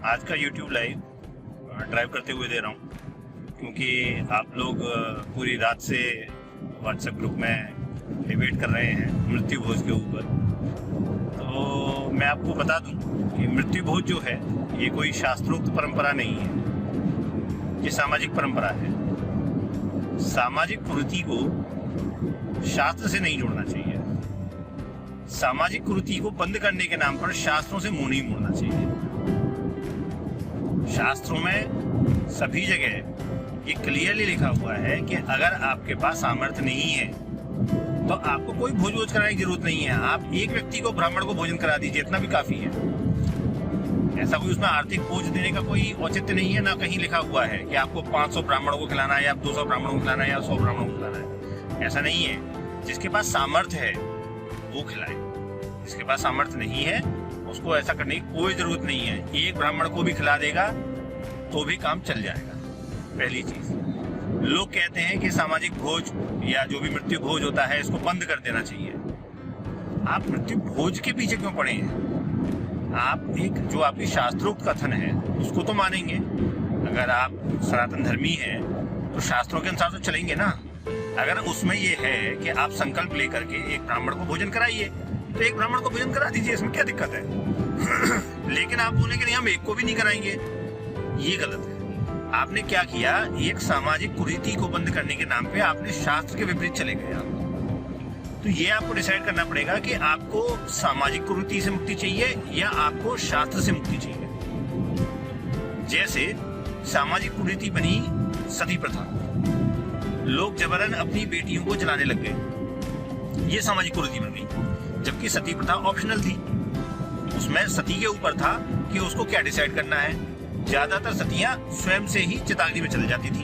आज का YouTube live drive करते हुए दे रहा हूँ, क्योंकि आप लोग पूरी रात से व्हाट्सएप ग्रुप में डिबेट कर रहे हैं मृत्यु भोज के ऊपर। तो मैं आपको बता दूं कि मृत्यु भोज जो है ये कोई शास्त्रोक्त परंपरा नहीं है, ये सामाजिक परंपरा है। सामाजिक कुरीति को शास्त्र से नहीं जोड़ना चाहिए। सामाजिक कुरीति को बंद करने के नाम पर शास्त्रों से मुंह नहीं मोड़ना चाहिए। शास्त्रों में सभी जगह ये क्लियरली लिखा हुआ है कि अगर आपके पास सामर्थ्य नहीं है तो आपको कोई भोज वोज कराने की जरूरत नहीं है। आप एक व्यक्ति को, ब्राह्मण को भोजन करा दीजिए, इतना भी काफी है। ऐसा कोई उसमें आर्थिक बोझ देने का कोई औचित्य नहीं है, ना कहीं लिखा हुआ है कि आपको 500 ब्राह्मणों को खिलाना है या 200 ब्राह्मणों को खिलाना है या 100 ब्राह्मणों को खिलाना है। ऐसा नहीं है। जिसके पास सामर्थ्य है वो खिलाए, जिसके पास सामर्थ्य नहीं है उसको ऐसा करने की कोई जरूरत नहीं है। एक ब्राह्मण को भी खिला देगा तो भी काम चल जाएगा। पहली चीज, लोग कहते हैं कि सामाजिक भोज या जो भी मृत्यु भोज होता है इसको बंद कर देना चाहिए। आप मृत्यु भोज के पीछे क्यों पड़े हैं? आप एक जो आपकी शास्त्रोक्त कथन है उसको तो मानेंगे। अगर आप सनातन धर्मी हैं तो शास्त्रों के अनुसार तो चलेंगे ना। अगर उसमें ये है कि आप संकल्प लेकर के एक ब्राह्मण को भोजन कराइए तो एक ब्राह्मण को भोजन करा दीजिए, इसमें क्या दिक्कत है? लेकिन आप बोले कि नहीं हम एक को भी नहीं कराएंगे, ये गलत है। आपने क्या किया? एक सामाजिक कुरीति को बंद करने के नाम पे आपने शास्त्र के विपरीत चले गए। तो ये आपको डिसाइड करना पड़ेगा कि आपको सामाजिक कुरीति से मुक्ति चाहिए या आपको शास्त्र से मुक्ति चाहिए। जैसे सामाजिक कुरीति बनी सती प्रथा, लोग जबरन अपनी बेटियों को जलाने लग गए, ये सामाजिक कुरीति बन गई। जबकि सती प्रथा ऑप्शनल थी, उसमें सती के ऊपर था कि उसको क्या डिसाइड करना है। ज्यादातर सतियां स्वयं से ही चिताग्नि में चली जाती थी,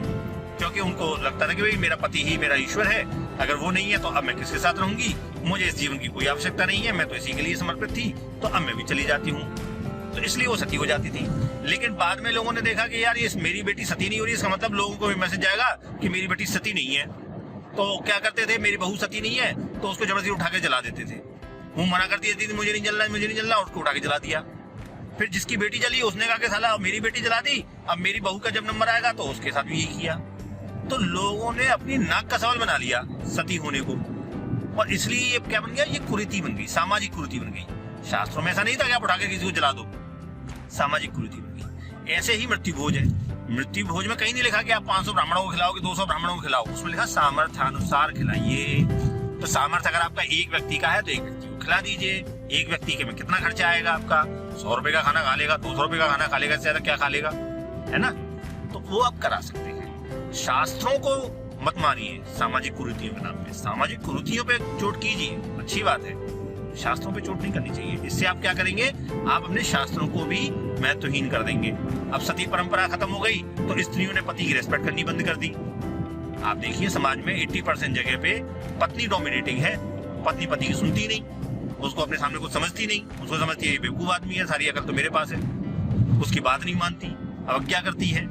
क्योंकि उनको लगता था कि भाई मेरा पति ही मेरा ईश्वर है, अगर वो नहीं है तो अब मैं किसके साथ रहूंगी, मुझे इस जीवन की कोई आवश्यकता नहीं है, मैं तो इसी के लिए समर्पित थी, तो अब मैं भी चली जाती हूँ। तो इसलिए वो सती हो जाती थी। लेकिन बाद में लोगों ने देखा कि यार ये मेरी बेटी सती नहीं हो रही, इसका मतलब लोगों को भी मैसेज जाएगा कि मेरी बेटी सती नहीं है। तो क्या करते थे, मेरी बहू सती नहीं है तो उसको जबरदस्ती उठा के जला देते थे। वो मना करती थी मुझे नहीं जलना, मुझे नहीं जलना, उसको उठा के जला दिया। फिर जिसकी बेटी जली उसने कहा कि साला मेरी बेटी जला दी, अब मेरी बहू का जब नंबर आएगा तो उसके साथ भी यही किया। तो लोगों ने अपनी नाक का सवाल बना लिया सती होने को, और इसलिए ये क्या बन गया, ये कुरीति बन गई, सामाजिक कुरीति बन गई। शास्त्रों में ऐसा नहीं था कि आप उठा के किसी को जला दो, सामाजिक कुरीति बन गई। ऐसे ही मृत्यु भोज है। मृत्यु भोज में कहीं नहीं लिखा कि आप 500 ब्राह्मणों को खिलाओ कि 200 ब्राह्मणों को खिलाओ, उसमें लिखा सामर्थ्य अनुसार खिलाइए। तो सामर्थ्य अगर आपका एक व्यक्ति का है तो एक व्यक्ति को खिला दीजिए। एक व्यक्ति के में कितना खर्चा आएगा आपका? 100 रुपए का खाना खा लेगा, 200 रुपए का खाना खा लेगा, ज्यादा क्या खा लेगा, है ना? तो वो आप करा सकते हैं। शास्त्रों को मत मानिए सामाजिक कुरीतियों के नाम पे। सामाजिक कुरीतियों पे चोट कीजिए, अच्छी बात है, शास्त्रों पे चोट नहीं करनी चाहिए। इससे आप क्या करेंगे, आप अपने शास्त्रों को भी महत्वहीन कर देंगे। अब सती परंपरा खत्म हो गई तो स्त्रियों ने पति की रेस्पेक्ट करनी बंद कर दी। आप देखिए समाज में 80% जगह पे पत्नी डोमिनेटिंग है, पत्नी पति की सुनती नहीं, उसको अपने सामने कुछ समझती नहीं, उसको समझती है बेवकूफ आदमी है, सारी अकल तो मेरे पास है, उसकी बात नहीं मानती, अवज्ञा करती है,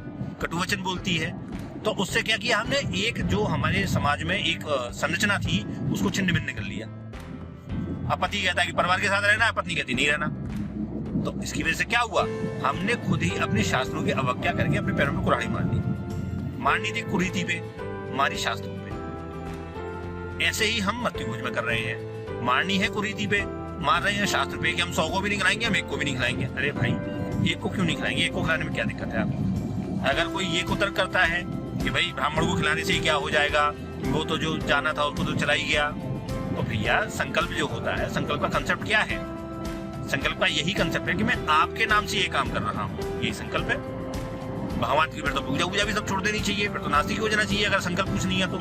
कटुवचन बोलती है। तो उससे क्या किया हमने, एक जो हमारे समाज में एक संरचना थी उसको छिन्न भिन्न कर लिया। अब पति कहता है कि परिवार के साथ रहना है, पत्नी कहती नहीं रहना। तो इसकी वजह से क्या हुआ, हमने खुद ही अपने शास्त्रों की अवज्ञा करके अपने पैरों में कुल्हाड़ी मारनी थी कुरीति पे, मारी शास्त्रों पे। ऐसे ही हम मृत्यु भोज में कर रहे हैं, मारनी है कुरीति पे, मार रहे हैं शास्त्र पे कि हम 100 को भी नहीं खिलाएंगे, हम 1 को भी नहीं खिलाएंगे। अरे भाई, 1 को क्यों नहीं खिलाएंगे? 1 को खिलाने में क्या दिक्कत है आपको? अगर कोई ये को तर्क करता है कि भाई ब्राह्मण को खिलाने से ही क्या हो जाएगा, वो तो जो जाना था उसको तो चला ही गया, तो भैया संकल्प जो होता है, संकल्प का कंसेप्ट क्या है? संकल्प का यही कंसेप्ट है कि मैं आपके नाम से ये काम कर रहा हूँ, यही संकल्प है। भगवान की फिर तो पूजा भी सब छोड़ देनी चाहिए, फिर तो नास्तिक हो जाना चाहिए अगर संकल्प कुछ नहीं है तो।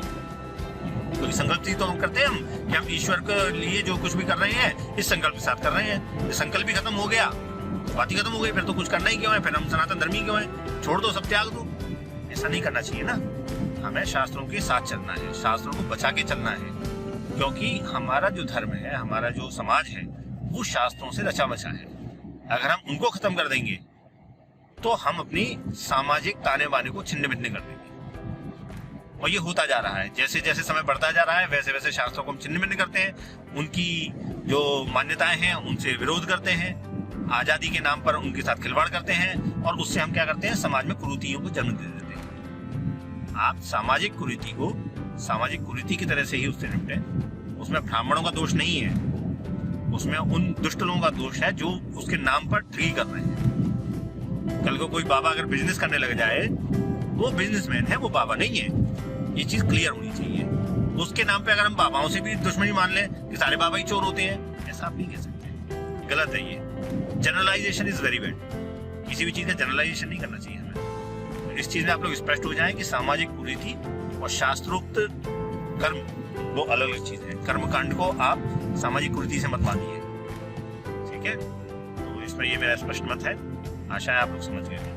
क्योंकि संकल्प से तो हम करते हैं हम कि हम ईश्वर के लिए जो कुछ भी कर रहे हैं इस संकल्प के साथ कर रहे हैं। संकल्प भी खत्म हो गया, बात ही खत्म हो गई, फिर तो कुछ करना ही क्यों है? फिर हम सनातन धर्मी क्यों है? छोड़ दो, सब त्याग दो। ऐसा नहीं करना चाहिए ना। हमें शास्त्रों के साथ चलना है, शास्त्रों को बचा के चलना है, क्योंकि हमारा जो धर्म है, हमारा जो समाज है वो शास्त्रों से रचा बचा है। अगर हम उनको खत्म कर देंगे तो हम अपनी सामाजिक ताने बाने को छिन्न भिन्न कर देंगे, और ये होता जा रहा है। जैसे जैसे समय बढ़ता जा रहा है वैसे वैसे शास्त्रों को हम छिन्न भिन्न करते हैं, उनकी जो मान्यताएं हैं उनसे विरोध करते हैं। आजादी के नाम पर उनके साथ खिलवाड़ करते हैं और उससे हम क्या करते हैं, समाज में कुरीतियों को जन्म दे देते हैं। आप सामाजिक कुरीति को सामाजिक कुरीति की तरह से ही उससे निपटें। उसमें ब्राह्मणों का दोष नहीं है, उसमें उन दुष्ट लोगों का दोष है जो उसके नाम पर ठगी कर रहे हैं। कल को कोई बाबा अगर बिजनेस करने लग जाए, वो बिजनेसमैन है, वो बाबा नहीं है। ये चीज क्लियर होनी चाहिए। उसके नाम पे अगर हम बाबाओं से भी दुश्मनी मान लें कि सारे बाबा ही चोर होते हैं, ऐसा आप नहीं कह सकते, गलत है ये। Generalisation is very bad. किसी भी चीज का जनरलाइजेशन नहीं करना चाहिए हमें। इस चीज में आप लोग स्पष्ट हो जाएं कि सामाजिक कुरीति और शास्त्रोक्त कर्म वो अलग अलग चीज है। कर्मकांड को आप सामाजिक कुरीति से मत मानिए, ठीक है। तो इस पर ये मेरा स्पष्ट मत है। आशा है आप लोग समझ गए।